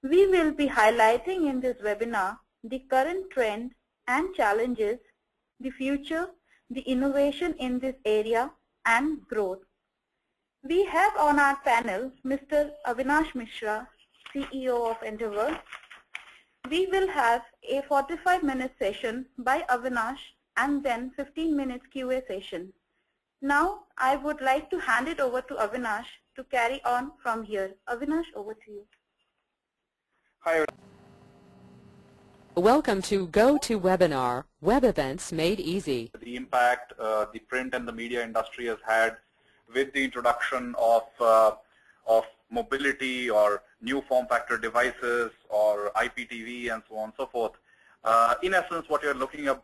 We will be highlighting in this webinar the current trend and challenges, the future, the innovation in this area, and growth. We have on our panel Mr. Avinash Mishra, CEO of Endeavour. We will have a 45-minute session by Avinash and then 15 minutes QA session. Now, I would like to hand it over to Avinash to carry on from here. Avinash, over to you. Hi. Welcome to GoToWebinar, web events made easy. The impact the print and the media industry has had with the introduction of mobility or new form factor devices or IPTV and so on and so forth. In essence, what you're looking at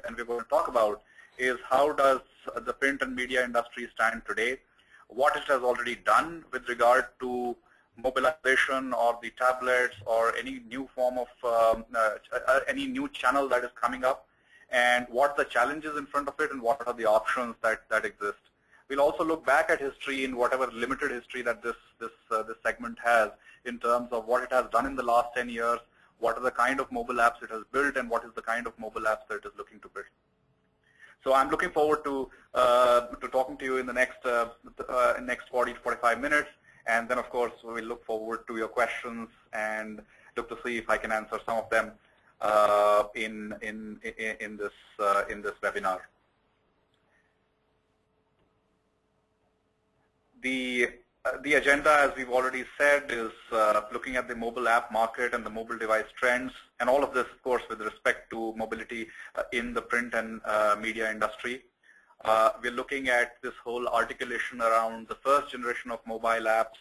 and we're going to talk about is how does the print and media industry stand today, what it has already done with regard to mobilization or the tablets or any new form of any new channel that is coming up, and what the challenges in front of it and what are the options that exist. We'll also look back at history in whatever limited history that this segment has in terms of what it has done in the last 10 years, what are the kind of mobile apps it has built, and what is the kind of mobile apps that it is looking to build. So I'm looking forward to talking to you in the next 40 to 45 minutes, and then of course we will look forward to your questions and look to see if I can answer some of them in this webinar. The agenda, as we've already said, is looking at the mobile app market and the mobile device trends, and all of this, of course, with respect to mobility in the print and media industry. We're looking at this whole articulation around the first generation of mobile apps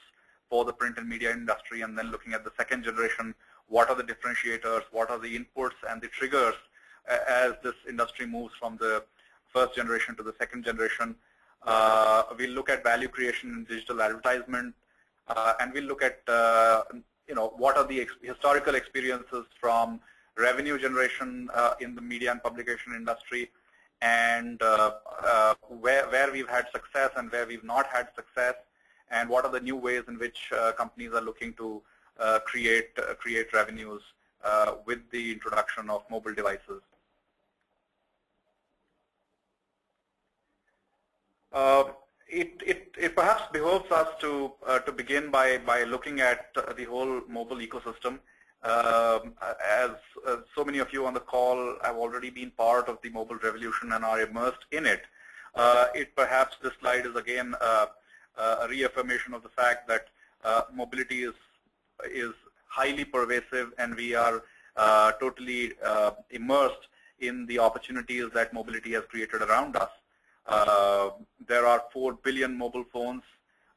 for the print and media industry, and then looking at the second generation, what are the differentiators, what are the inputs and the triggers as this industry moves from the first generation to the second generation. We'll look at value creation in digital advertisement, and we'll look at what are the historical experiences from revenue generation in the media and publication industry, and where we've had success and where we've not had success, and what are the new ways in which companies are looking to create revenues with the introduction of mobile devices. It perhaps behoves us to begin by looking at the whole mobile ecosystem. As so many of you on the call have already been part of the mobile revolution and are immersed in it, perhaps this slide is again a reaffirmation of the fact that mobility is highly pervasive, and we are totally immersed in the opportunities that mobility has created around us. There are 4 billion mobile phones.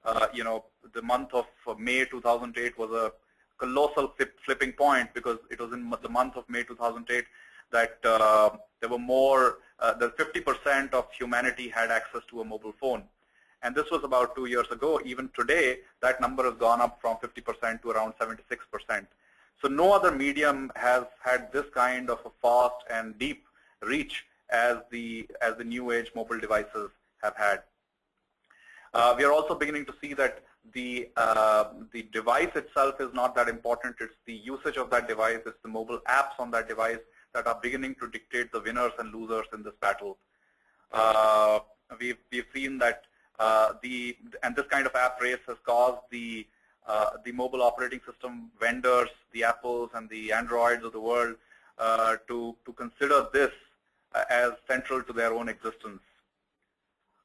The month of May 2008 was a colossal flipping point, because it was in the month of May 2008 that there were more than 50% of humanity had access to a mobile phone. And this was about 2 years ago. Even today, that number has gone up from 50% to around 76%. So no other medium has had this kind of a fast and deep reach as the new age mobile devices have had. We are also beginning to see that the device itself is not that important. It's the usage of that device, it's the mobile apps on that device that are beginning to dictate the winners and losers in this battle. We've seen that and this kind of app race has caused the mobile operating system vendors, the Apples and the Androids of the world, to consider this as central to their own existence.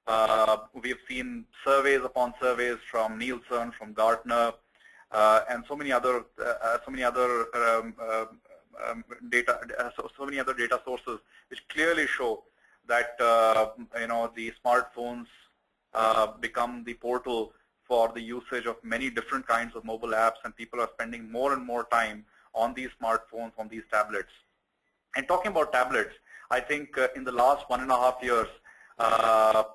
We have seen surveys upon surveys from Nielsen, from Gartner, and so many other data sources, which clearly show that the smartphones become the portal for the usage of many different kinds of mobile apps, and people are spending more and more time on these smartphones, on these tablets. And talking about tablets, I think in the last 1.5 years,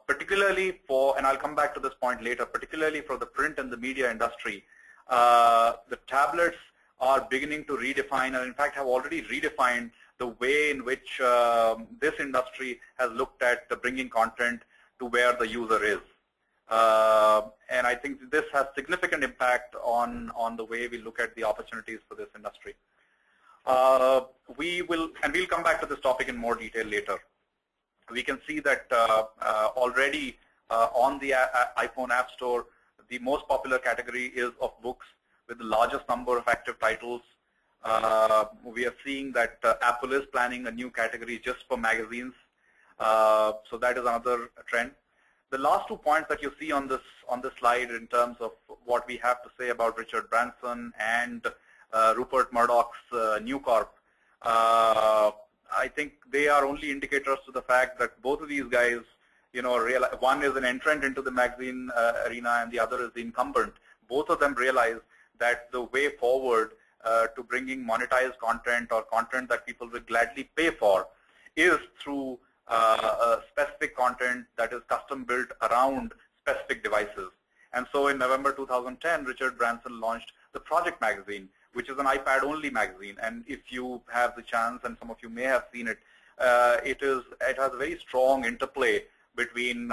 particularly for, and I'll come back to this point later, particularly for the print and the media industry, the tablets are beginning to redefine, and in fact have already redefined the way in which this industry has looked at bringing content to where the user is. And I think this has significant impact on the way we look at the opportunities for this industry. We'll come back to this topic in more detail later. We can see that already on the iPhone App Store, the most popular category is of books with the largest number of active titles. We are seeing that Apple is planning a new category just for magazines. So that is another trend. The last 2 points that you see on this slide in terms of what we have to say about Richard Branson and Rupert Murdoch's New Corp, I think they are only indicators to the fact that both of these guys, realize one is an entrant into the magazine arena and the other is the incumbent. Both of them realize that the way forward to bringing monetized content or content that people will gladly pay for is through specific content that is custom built around specific devices. And so in November 2010, Richard Branson launched the Project magazine, which is an iPad-only magazine. And if you have the chance, and some of you may have seen it, it has a very strong interplay between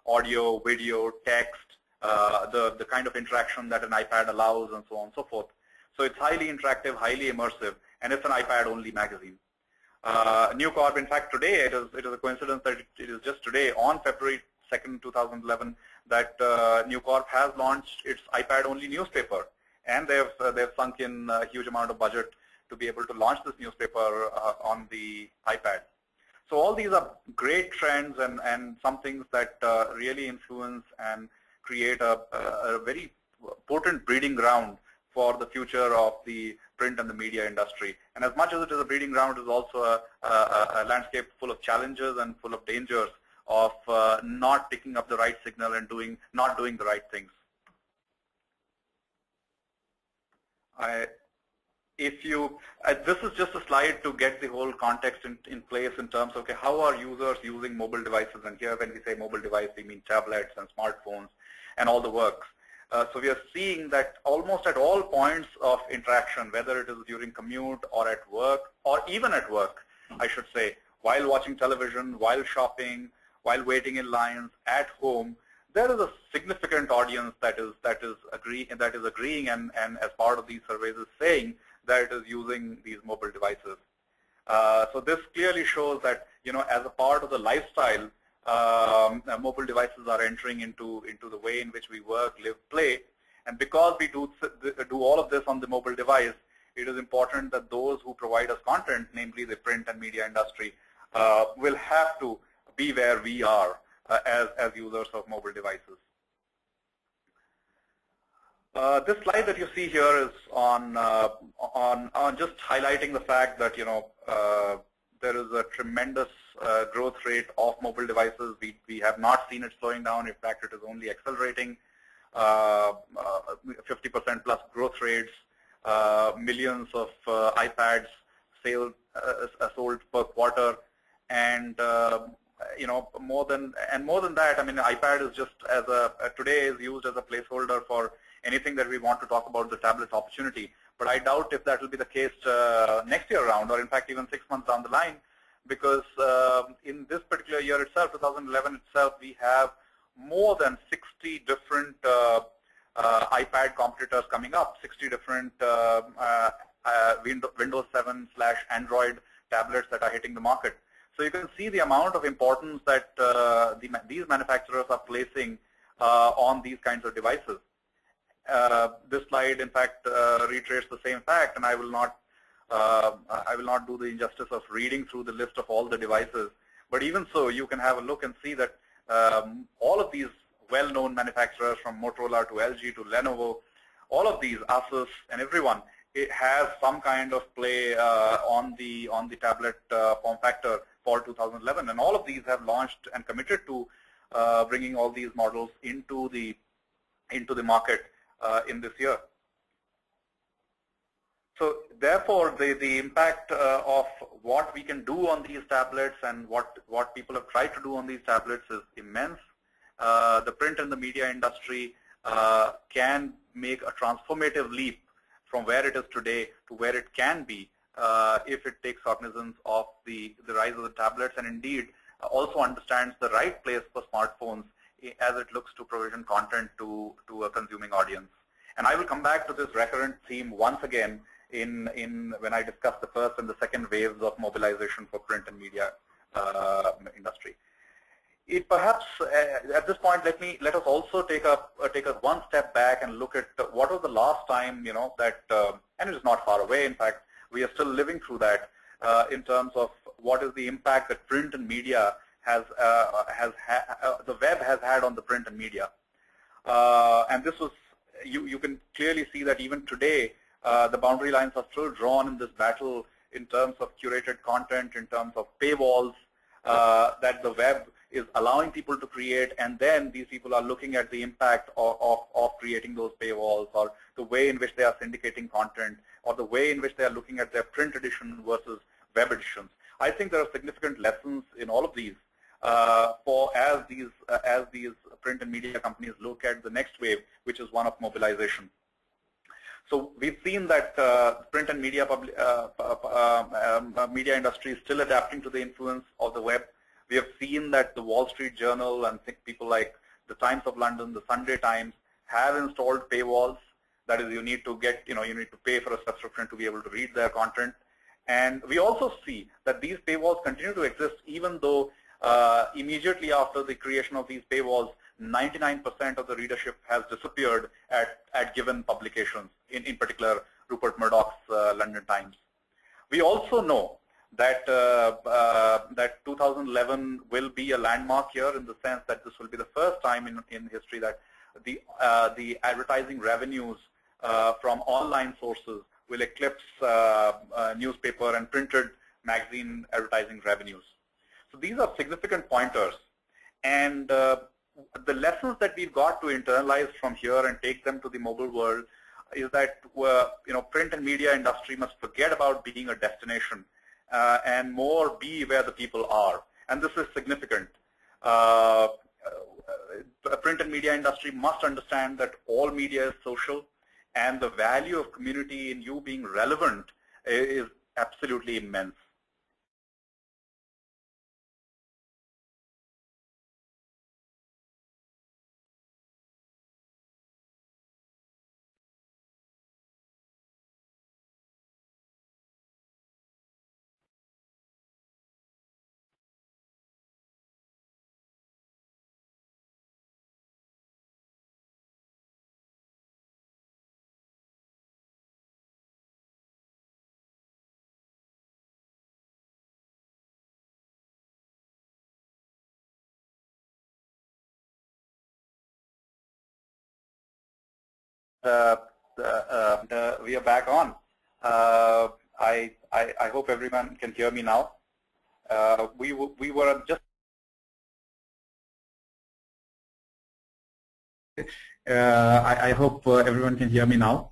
audio, video, text, the kind of interaction that an iPad allows, and so on and so forth. So it's highly interactive, highly immersive, and it's an iPad-only magazine. New Corp, in fact, today, it is a coincidence that it is just today, on February 2nd, 2011, that New Corp has launched its iPad-only newspaper. And they've sunk in a huge amount of budget to be able to launch this newspaper on the iPad. So all these are great trends and some things that really influence and create a very potent breeding ground for the future of the print and the media industry. And as much as it is a breeding ground, it is also a landscape full of challenges and full of dangers of not picking up the right signal and not doing the right things. This is just a slide to get the whole context in place in terms of, okay, how are users using mobile devices? And here, when we say mobile device, we mean tablets and smartphones and all the works. So we are seeing that almost at all points of interaction, whether it is during commute or at work, or even at work, I should say, while watching television, while shopping, while waiting in lines, at home, there is a significant audience that is agreeing and as part of these surveys is saying that it is using these mobile devices. So this clearly shows that, as a part of the lifestyle, mobile devices are entering into the way in which we work, live, play. And because we do all of this on the mobile device, it is important that those who provide us content, namely the print and media industry, will have to be where we are as users of mobile devices. This slide that you see here is on just highlighting the fact that there is a tremendous growth rate of mobile devices. We have not seen it slowing down. In fact, it is only accelerating. 50% plus growth rates, millions of iPads sold per quarter, and more than that. I mean, iPad is just today is used as a placeholder for anything that we want to talk about the tablet opportunity. But I doubt if that will be the case next year around, or in fact even 6 months down the line, because in this particular year itself, 2011 itself, we have more than 60 different iPad competitors coming up, 60 different Windows 7/Android tablets that are hitting the market. So you can see the amount of importance that these manufacturers are placing on these kinds of devices. This slide, in fact, reiterates the same fact, and I will not do the injustice of reading through the list of all the devices. But even so, you can have a look and see that all of these well-known manufacturers, from Motorola to LG to Lenovo, all of these, Asus and everyone, it has some kind of play on the tablet form factor for 2011, and all of these have launched and committed to bringing all these models into the market in this year. So therefore, the impact of what we can do on these tablets and what people have tried to do on these tablets is immense. The print and the media industry can make a transformative leap from where it is today to where it can be if it takes cognizance of the rise of the tablets, and indeed also understands the right place for smartphones as it looks to provision content to a consuming audience. And I will come back to this recurrent theme once again when I discuss the first and the second waves of mobilization for print and media industry. It perhaps at this point let us also take a one step back and look at what was the last time that and it is not far away. In fact, we are still living through that in terms of what is the impact that print and media the web has had on the print and media. And this was you can clearly see that even today the boundary lines are still drawn in this battle in terms of curated content, in terms of paywalls that the web is allowing people to create, and then these people are looking at the impact of creating those paywalls, or the way in which they are syndicating content, or the way in which they are looking at their print edition versus web editions. I think there are significant lessons in all of these as these print and media companies look at the next wave, which is one of mobilization. So we've seen that print and media media industry is still adapting to the influence of the web. We have seen that the Wall Street Journal and people like the Times of London, the Sunday Times have installed paywalls. That is, you need to pay for a subscription to be able to read their content. And we also see that these paywalls continue to exist even though immediately after the creation of these paywalls, 99% of the readership has disappeared at given publications, in particular Rupert Murdoch's London Times. We also know that that 2011 will be a landmark year in the sense that this will be the first time in history that the advertising revenues from online sources will eclipse newspaper and printed magazine advertising revenues. So these are significant pointers, and the lessons that we've got to internalize from here and take them to the mobile world is that print and media industry must forget about being a destination and more be where the people are, and this is significant. Print and media industry must understand that all media is social, and the value of community in you being relevant is absolutely immense. We are back on. I hope everyone can hear me now. We were just. I hope everyone can hear me now.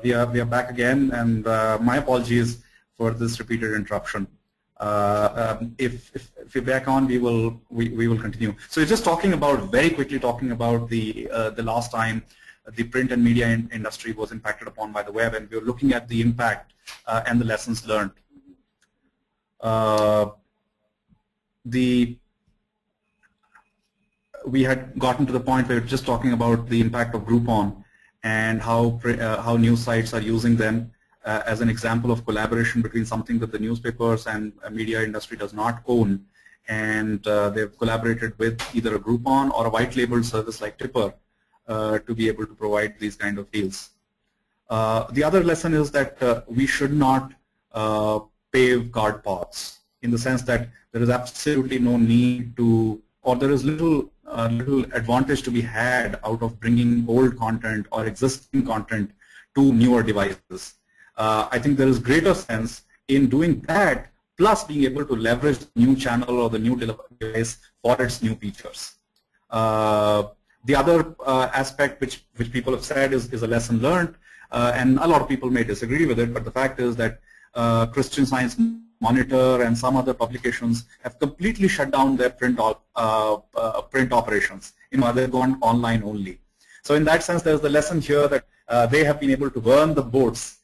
We are back again, and my apologies for this repeated interruption. If we're back on, we will continue. So just very quickly talking about the last time the print and media industry was impacted upon by the web, and we were looking at the impact and the lessons learned. We had gotten to the point where we were just talking about the impact of Groupon and how news sites are using them as an example of collaboration between something that the newspapers and media industry does not own, and they've collaborated with either a Groupon or a white labeled service like Tipper to be able to provide these kind of deals. The other lesson is that we should not pave cart paths, in the sense that there is absolutely no need to, or there is little advantage to be had out of bringing old content or existing content to newer devices. I think there is greater sense in doing that, plus being able to leverage the new channel or the new device for its new features. The other aspect which people have said is a lesson learned, and a lot of people may disagree with it, but the fact is that Christian Science Monitor and some other publications have completely shut down their print operations. They've gone online only. So in that sense, there's the lesson here that they have been able to burn the boats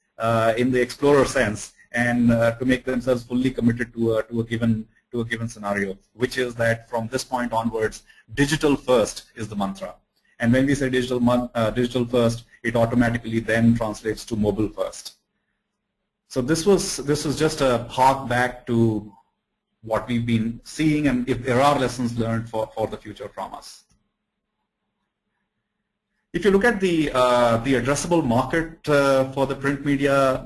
in the explorer sense, and to make themselves fully committed to a given to a given scenario, which is that from this point onwards, digital first is the mantra. And when we say digital first, it automatically then translates to mobile first. So this was just a hark back to what we've been seeing, and if there are lessons learned for the future from us. If you look at the addressable market for the print media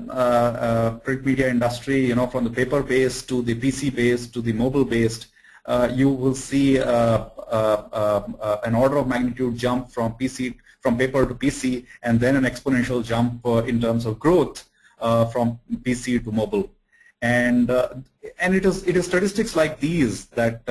industry, from the paper-based to the PC-based to the mobile-based, you will see an order of magnitude jump from paper to PC, and then an exponential jump in terms of growth from PC to mobile. And it is statistics like these that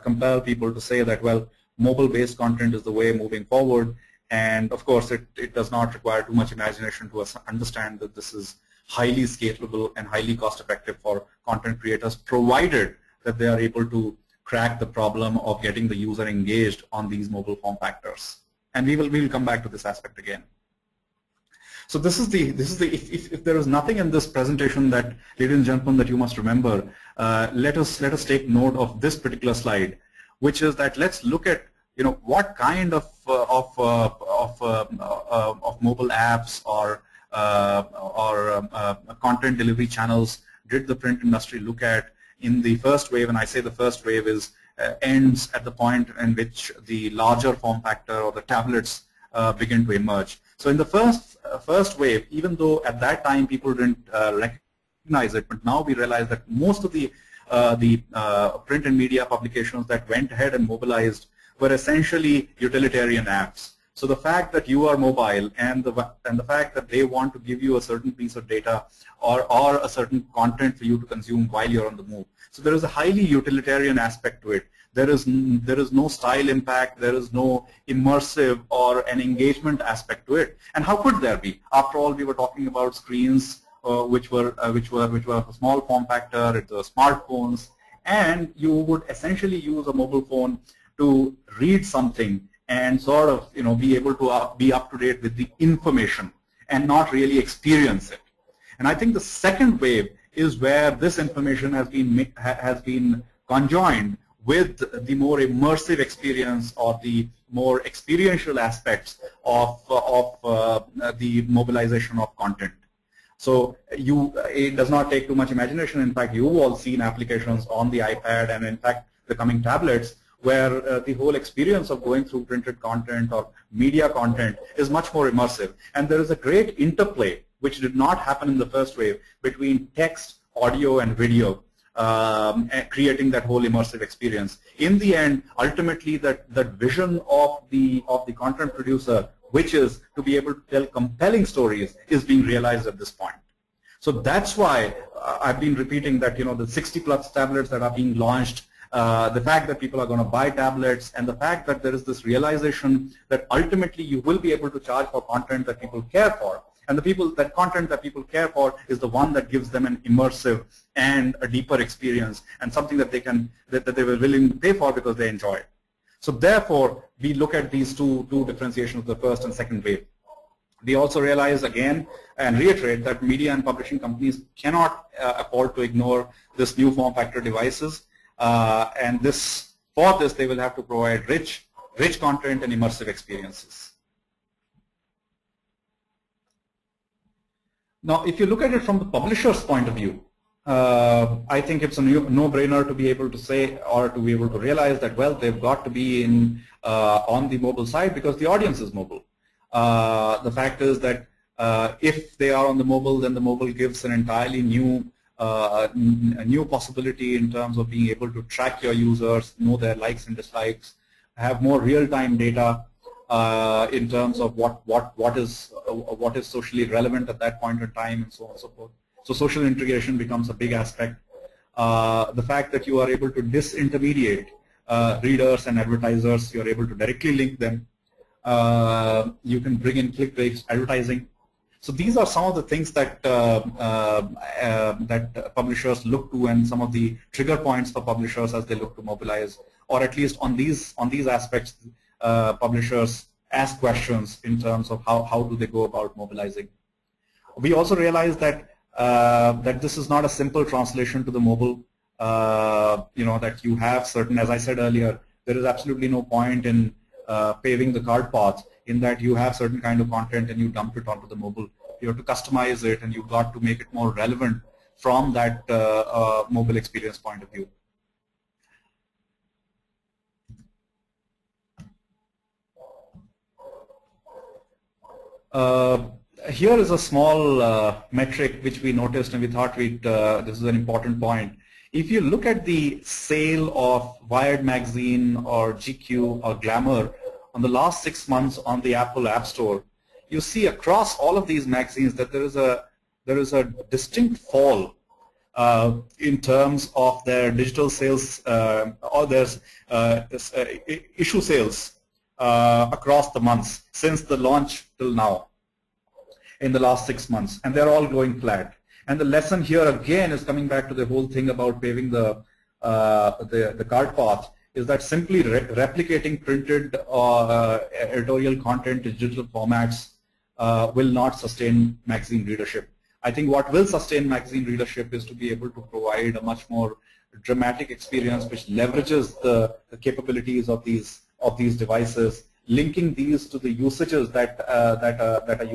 compel people to say that, well, mobile-based content is the way moving forward. And of course, it does not require too much imagination to understand that this is highly scalable and highly cost-effective for content creators, provided that they are able to crack the problem of getting the user engaged on these mobile form factors. And we will come back to this aspect again. So if there is nothing in this presentation that, ladies and gentlemen, that you must remember, let us take note of this particular slide, which is that let's look at what kind of mobile apps or content delivery channels did the print industry look at in the first wave. And I say the first wave ends at the point in which the larger form factor or the tablets begin to emerge. So in the first wave, even though at that time people didn't recognize it, but now we realize that most of the print and media publications that went ahead and mobilized were essentially utilitarian apps. So the fact that you are mobile and the fact that they want to give you a certain piece of data or a certain content for you to consume while you're on the move. So there is a highly utilitarian aspect to it. There is no style impact. There is no immersive or an engagement aspect to it. And how could there be? After all, we were talking about screens which were a small form factor. It was smartphones, and you would essentially use a mobile phone to read something and sort of be able to be up to date with the information and not really experience it. And I think the second wave is where this information has been conjoined with the more immersive experience or the more experiential aspects of the mobilization of content. So it does not take too much imagination. In fact, you've all seen applications on the iPad and in fact the coming tablets where the whole experience of going through printed content or media content is much more immersive. And there is a great interplay, which did not happen in the first wave, between text, audio, and video, creating that whole immersive experience. In the end, ultimately, that vision of the content producer, which is to be able to tell compelling stories, is being realized at this point. So that's why I've been repeating that the 60+ tablets that are being launched, the fact that people are going to buy tablets, and the fact that there is this realization that ultimately you will be able to charge for content that people care for. And that content that people care for is the one that gives them an immersive and a deeper experience, and something that they were willing to pay for because they enjoy it. So therefore, we look at these two differentiations of the first and second wave. We also realize again and reiterate that media and publishing companies cannot afford to ignore this new form factor devices, and for this they will have to provide rich content and immersive experiences. Now, if you look at it from the publisher's point of view, I think it's a no-brainer to be able to say or to be able to realize that, well, they've got to be on the mobile side because the audience is mobile. The fact is that if they are on the mobile, then the mobile gives an entirely new possibility in terms of being able to track your users, know their likes and dislikes, have more real-time data in terms of what is socially relevant at that point in time, and so on and so forth. So social integration becomes a big aspect. The fact that you are able to disintermediate readers and advertisers, you are able to directly link them. You can bring in click-based advertising. So these are some of the things that that publishers look to, and some of the trigger points for publishers as they look to mobilize, or at least on these aspects, publishers ask questions in terms of how do they go about mobilizing. We also realize that that this is not a simple translation to the mobile. that you have certain, as I said earlier, there is absolutely no point in paving the cart path in that you have certain kind of content and you dump it onto the mobile. You have to customize it and you've got to make it more relevant from that mobile experience point of view. Here is a small metric which we noticed and we thought this is an important point. If you look at the sale of Wired magazine or GQ or Glamour on the last 6 months on the Apple App Store, you see across all of these magazines that there is a distinct fall in terms of their digital sales or their issue sales across the months since the launch till now in the last 6 months, and they're all going flat. And the lesson here again is coming back to the whole thing about paving the cart path, is that simply replicating printed editorial content in digital formats will not sustain magazine readership. I think what will sustain magazine readership is to be able to provide a much more dramatic experience which leverages the capabilities of these devices, linking these to the usages that a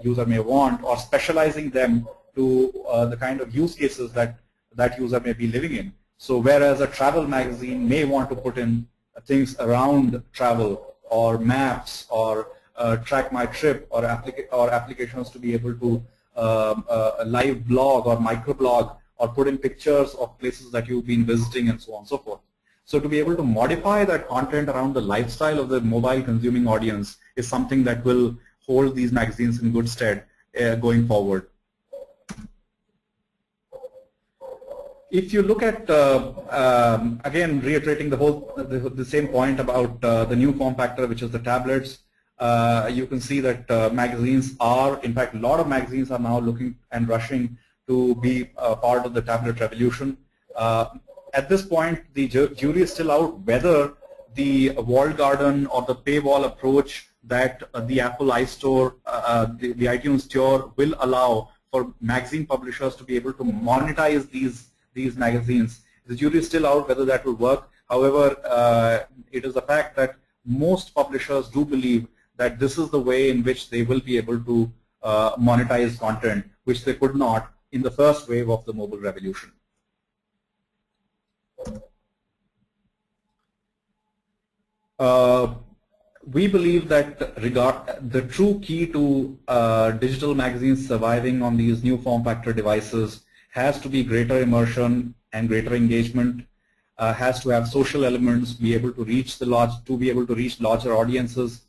user may want, or specializing them to the kind of use cases that user may be living in. So whereas a travel magazine may want to put in things around travel or maps or track my trip or applications to be able to a live blog or microblog or put in pictures of places that you've been visiting and so on and so forth. So to be able to modify that content around the lifestyle of the mobile consuming audience is something that will hold these magazines in good stead going forward. If you look at, again, reiterating the same point about the new form factor, which is the tablets, you can see that magazines are, in fact, a lot of magazines are now looking and rushing to be part of the tablet revolution. At this point, the jury is still out whether the walled garden or the paywall approach that the Apple iStore, the iTunes Store will allow for magazine publishers to be able to monetize these magazines. The jury is still out whether that will work. However, it is a fact that most publishers do believe that this is the way in which they will be able to monetize content, which they could not in the first wave of the mobile revolution. We believe that the true key to digital magazines surviving on these new form factor devices has to be greater immersion and greater engagement, has to have social elements, be able to reach larger audiences.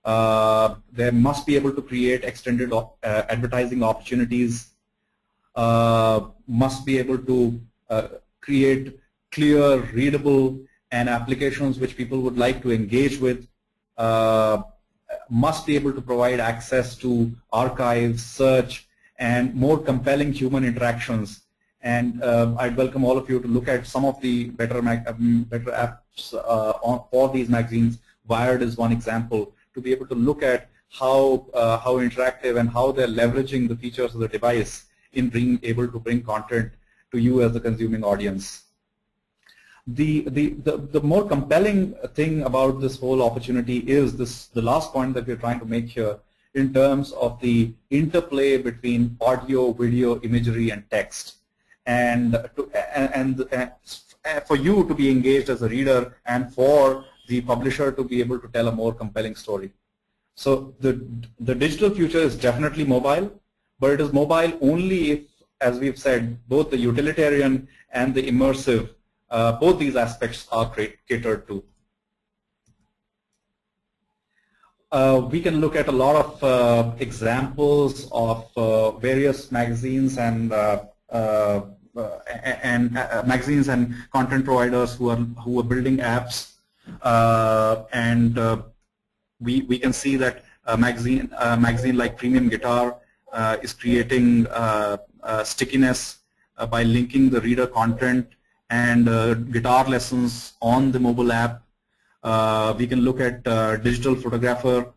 They must be able to create extended advertising opportunities, must be able to create clear, readable, and applications which people would like to engage with, must be able to provide access to archives, search, and more compelling human interactions. And I'd welcome all of you to look at some of the better apps for these magazines. Wired is one example, to be able to look at how interactive and how they're leveraging the features of the device in being able to bring content to you as the consuming audience. The more compelling thing about this whole opportunity is the last point that we're trying to make here in terms of the interplay between audio, video, imagery, and text, and for you to be engaged as a reader and for the publisher to be able to tell a more compelling story. So the digital future is definitely mobile, but it is mobile only if, as we've said, both the utilitarian and the immersive, both these aspects are catered to. We can look at a lot of examples of various magazines and magazines and content providers who are building apps, we can see that a magazine like Premium Guitar is creating stickiness by linking the reader content and guitar lessons on the mobile app. We can look at Digital Photographer,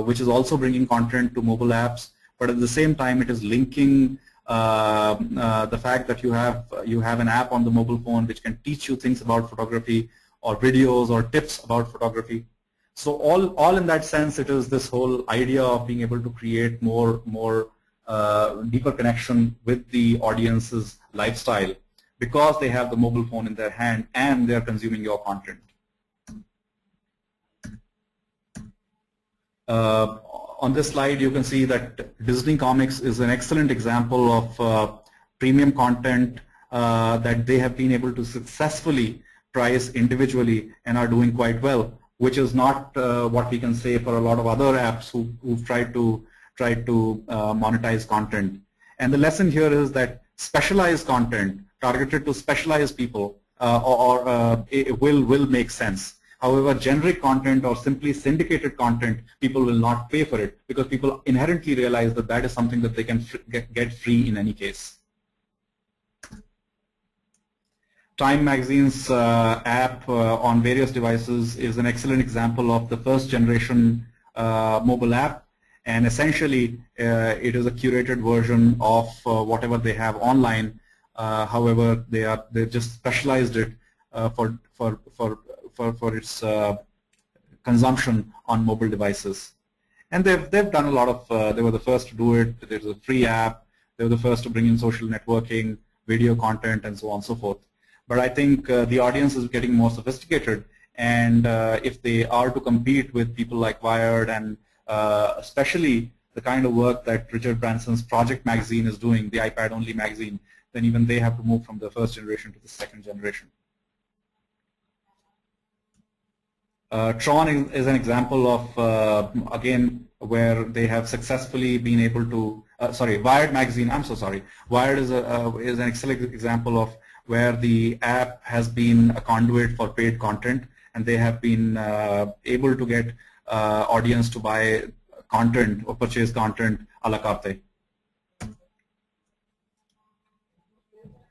which is also bringing content to mobile apps, but at the same time it is linking the fact that you have an app on the mobile phone which can teach you things about photography, or videos or tips about photography. So all in that sense, it is this whole idea of being able to create more deeper connection with the audience's lifestyle, because they have the mobile phone in their hand and they are consuming your content. On this slide, you can see that Disney Comics is an excellent example of premium content that they have been able to successfully price individually and are doing quite well, which is not what we can say for a lot of other apps who've tried to monetize content. And the lesson here is that specialized content targeted to specialized people it will make sense. However, generic content or simply syndicated content, people will not pay for it, because people inherently realize that that is something that they can get free in any case. Time Magazine's app on various devices is an excellent example of the first generation mobile app, and essentially it is a curated version of whatever they have online. However, they just specialized it for its consumption on mobile devices. And they've done a lot of, they were the first to do it. There's a free app. They were the first to bring in social networking, video content, and so on and so forth. But I think the audience is getting more sophisticated, and if they are to compete with people like Wired and especially the kind of work that Richard Branson's Project magazine is doing, the iPad-only magazine, then even they have to move from the first generation to the second generation. Tron is an example of, again, where they have successfully been able to, Wired magazine, I'm so sorry. Wired is an excellent example of where the app has been a conduit for paid content, and they have been able to get audience to buy content or purchase content a la carte.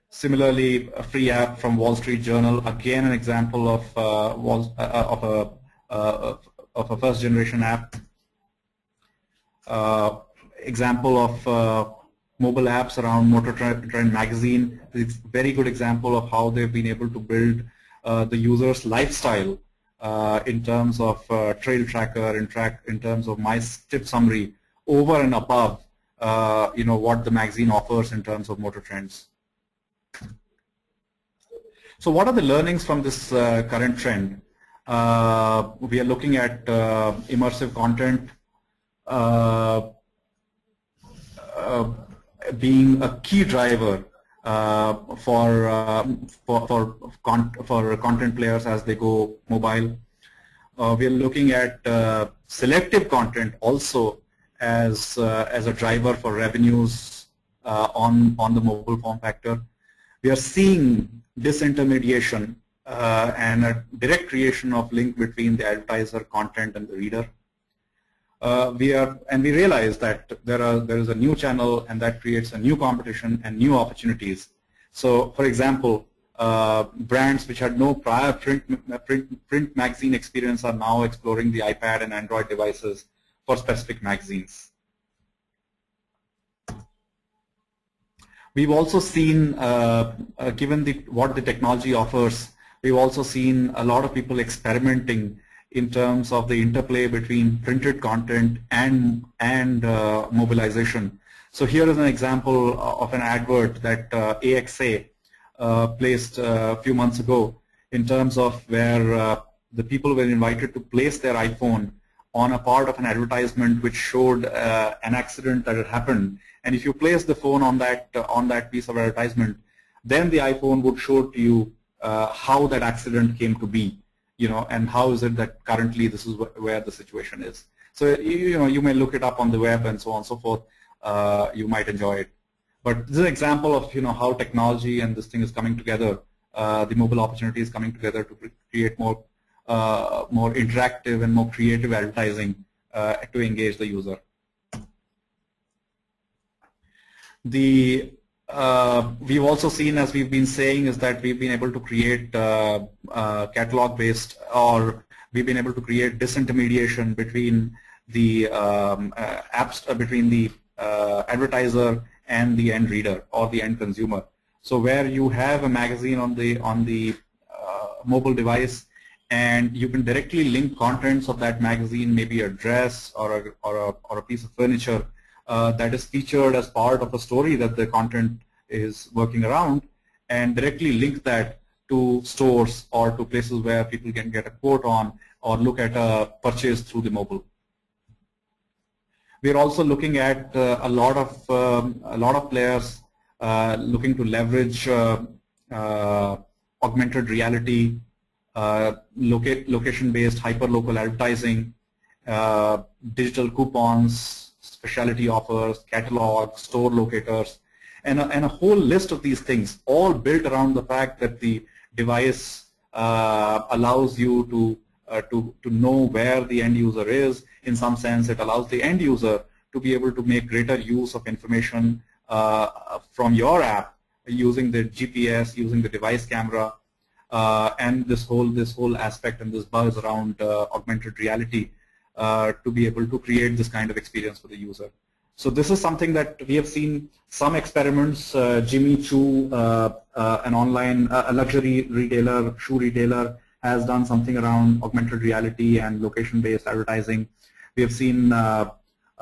Similarly, a free app from Wall Street Journal, again an example of a first generation app. Example of mobile apps around Motor Trend magazine. It's a very good example of how they've been able to build the user's lifestyle in terms of trail tracker, in terms of my tip summary, over and above what the magazine offers in terms of motor trends. So what are the learnings from this current trend? We are looking at immersive content being a key driver for content players as they go mobile. We are looking at selective content also as a driver for revenues on the mobile form factor. We are seeing disintermediation and a direct creation of link between the advertiser, content, and the reader. We realize that there is a new channel, and that creates a new competition and new opportunities. So, for example, brands which had no prior print magazine experience are now exploring the iPad and Android devices for specific magazines. We've also seen, given what the technology offers, we've also seen a lot of people experimenting in terms of the interplay between printed content and mobilization. So here is an example of an advert that AXA placed a few months ago, in terms of where the people were invited to place their iPhone on a part of an advertisement which showed an accident that had happened. And if you place the phone on that piece of advertisement, then the iPhone would show to you how that accident came to be, and how is it that currently this is where the situation is. So you may look it up on the web and so on and so forth. You might enjoy it. But this is an example of how technology and this thing is coming together. The mobile opportunity is coming together to create more interactive and more creative advertising to engage the user. We've also seen, as we've been saying, is that we've been able to create catalog-based, or we've been able to create disintermediation between the apps, between the advertiser and the end reader or the end consumer. So where you have a magazine on the mobile device, and you can directly link contents of that magazine, maybe a dress or a piece of furniture that is featured as part of a story that the content is working around, and directly link that to stores or to places where people can get a quote on or look at a purchase through the mobile. We are also looking at a lot of players looking to leverage augmented reality, location-based hyper-local advertising, digital coupons, specialty offers, catalogs, store locators, and a whole list of these things, all built around the fact that the device allows you to know where the end user is. In some sense, it allows the end user to be able to make greater use of information from your app using the GPS, using the device camera, and this whole aspect and this buzz around augmented reality to be able to create this kind of experience for the user. So this is something that we have seen some experiments. Jimmy Choo, an online luxury retailer, shoe retailer, has done something around augmented reality and location-based advertising. We have seen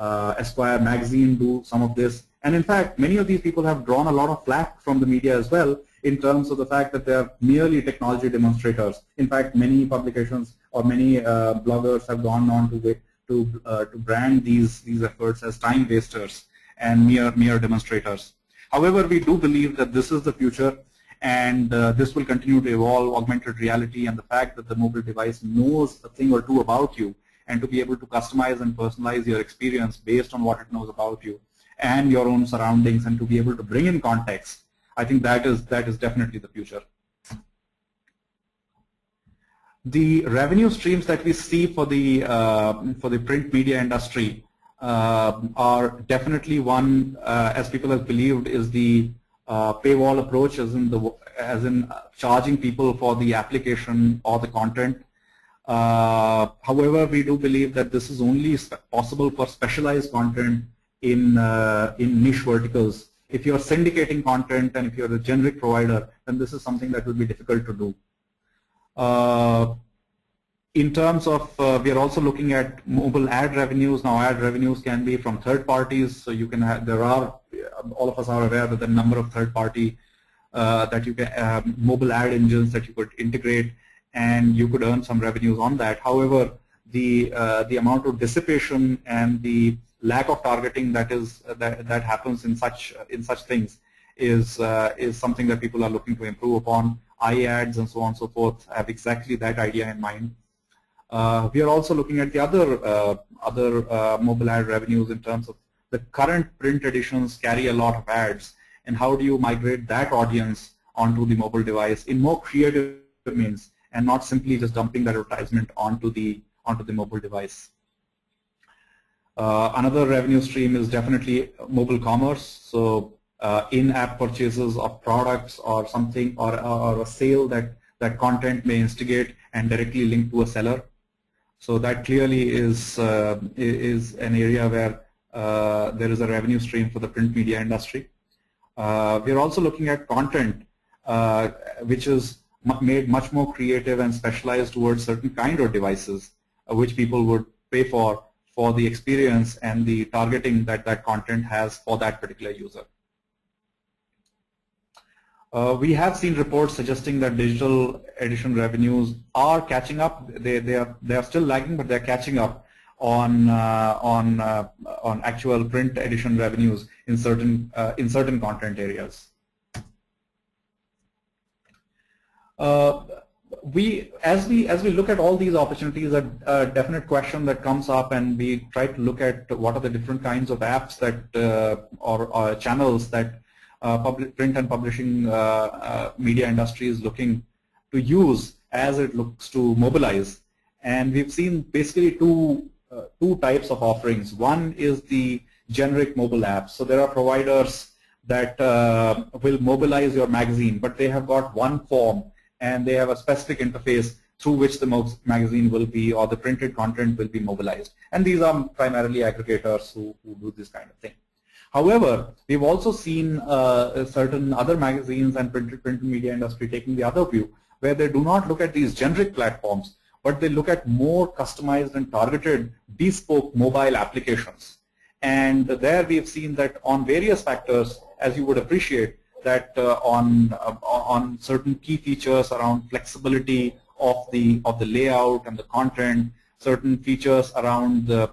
Esquire magazine do some of this. And in fact, many of these people have drawn a lot of flack from the media as well in terms of the fact that they are merely technology demonstrators. In fact, many publications or many bloggers have gone on to brand these efforts as time wasters and mere demonstrators. However, we do believe that this is the future, and this will continue to evolve. Augmented reality and the fact that the mobile device knows a thing or two about you, and to be able to customize and personalize your experience based on what it knows about you and your own surroundings, and to be able to bring in context, I think that is definitely the future. The revenue streams that we see for the print media industry are definitely one, as people have believed, is the paywall approach, as in charging people for the application or the content. However, we do believe that this is only possible for specialized content in niche verticals. If you're syndicating content and if you're a generic provider, then this is something that will be difficult to do. In terms of, we are also looking at mobile ad revenues. Now, ad revenues can be from third parties. So you can have, all of us are aware that the number of third party that you can, mobile ad engines that you could integrate, and you could earn some revenues on that. However, the amount of dissipation and the lack of targeting that happens in such things is something that people are looking to improve upon. iAds and so on and so forth have exactly that idea in mind. We are also looking at the other mobile ad revenues in terms of the current print editions carry a lot of ads, and how do you migrate that audience onto the mobile device in more creative means, and not simply just dumping that advertisement onto the mobile device. Another revenue stream is definitely mobile commerce. So in-app purchases of products or something, or a sale that content may instigate and directly link to a seller. So that clearly is an area where there is a revenue stream for the print media industry. We are also looking at content which is made much more creative and specialized towards certain kind of devices, which people would pay for the experience and the targeting that content has for that particular user. We have seen reports suggesting that digital edition revenues are catching up. They are still lagging, but they're catching up on actual print edition revenues in certain content areas. As we look at all these opportunities, a definite question that comes up, and we try to look at what are the different kinds of apps that or channels that print and publishing media industry is looking to use as it looks to mobilize. And we've seen basically two types of offerings. One is the generic mobile apps. So there are providers that will mobilize your magazine, but they have got one form, and they have a specific interface through which the magazine will be, or the printed content will be mobilized. And these are primarily aggregators who do this kind of thing. However, we've also seen certain other magazines and print media industry taking the other view, where they do not look at these generic platforms, but they look at more customized and targeted bespoke mobile applications. And there we've seen that on various factors, as you would appreciate, that on certain key features around flexibility of the layout and the content, certain features around the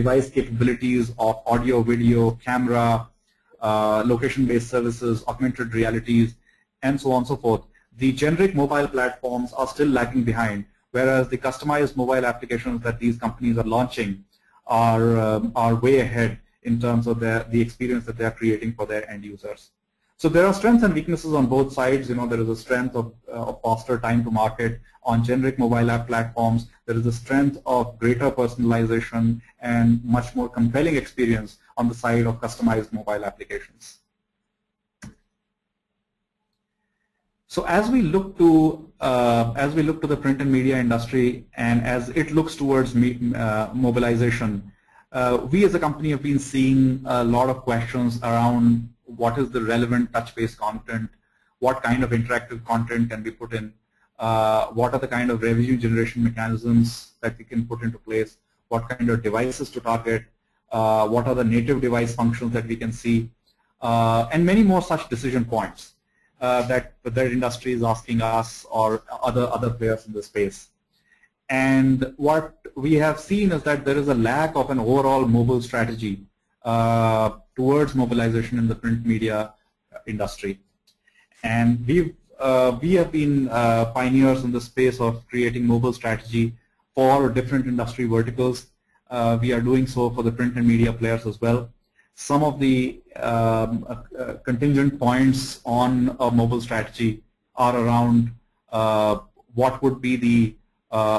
device capabilities of audio, video, camera, location-based services, augmented realities, and so on and so forth. The generic mobile platforms are still lagging behind, whereas the customized mobile applications that these companies are launching are way ahead in terms of the experience that they are creating for their end users. So there are strengths and weaknesses on both sides. You know, there is a strength of faster time to market on generic mobile app platforms. There is a strength of greater personalization and much more compelling experience on the side of customized mobile applications. So as we look to the print and media industry, and as it looks towards mobilization, we as a company have been seeing a lot of questions around what is the relevant touch-based content, what kind of interactive content can be put in, what are the kind of revenue generation mechanisms that we can put into place, what kind of devices to target, what are the native device functions that we can see, and many more such decision points that the industry is asking us or other players in the space. And what we have seen is that there is a lack of an overall mobile strategy towards mobilization in the print media industry. And we have been pioneers in the space of creating mobile strategy for different industry verticals. We are doing so for the print and media players as well. Some of the contingent points on a mobile strategy are around what would be the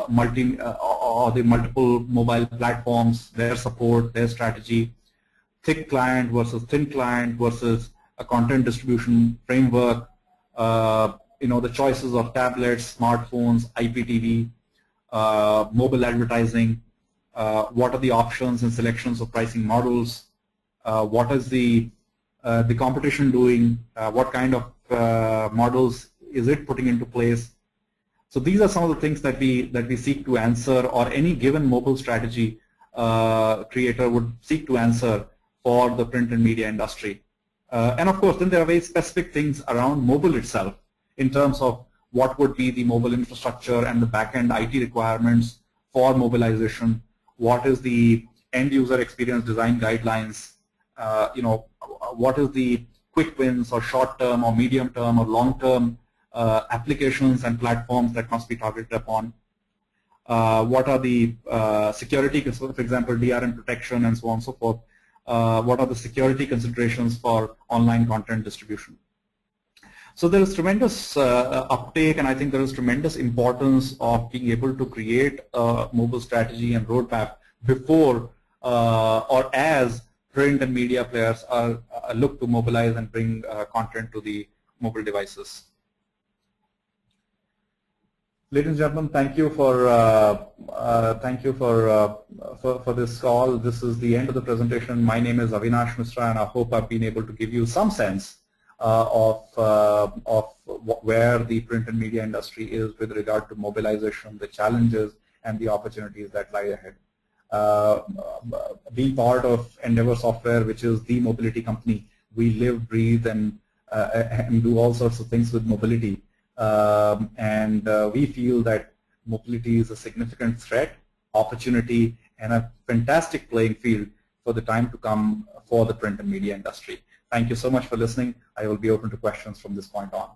multiple mobile platforms, their support, their strategy, thick client versus thin client versus a content distribution framework, you know, the choices of tablets, smartphones, IPTV, mobile advertising, what are the options and selections of pricing models, what is the competition doing, what kind of models is it putting into place. So these are some of the things that we seek to answer, or any given mobile strategy creator would seek to answer for the print and media industry. And of course, then there are very specific things around mobile itself in terms of what would be the mobile infrastructure and the back-end IT requirements for mobilization, what is the end user experience design guidelines, you know, what is the quick wins or short-term or medium-term or long-term applications and platforms that must be targeted upon. What are the security, for example, DRM protection and so on and so forth. What are the security considerations for online content distribution. So there is tremendous uptake, and I think there is tremendous importance of being able to create a mobile strategy and roadmap before or as print and media players are look to mobilize and bring content to the mobile devices. Ladies and gentlemen, thank you for this call. This is the end of the presentation. My name is Avinash Misra, and I hope I've been able to give you some sense of where the print and media industry is with regard to mobilization, the challenges, and the opportunities that lie ahead. Being part of Endeavour Software, which is the mobility company, we live, breathe, and do all sorts of things with mobility. We feel that mobility is a significant threat, opportunity, and a fantastic playing field for the time to come for the print and media industry. Thank you so much for listening. I will be open to questions from this point on.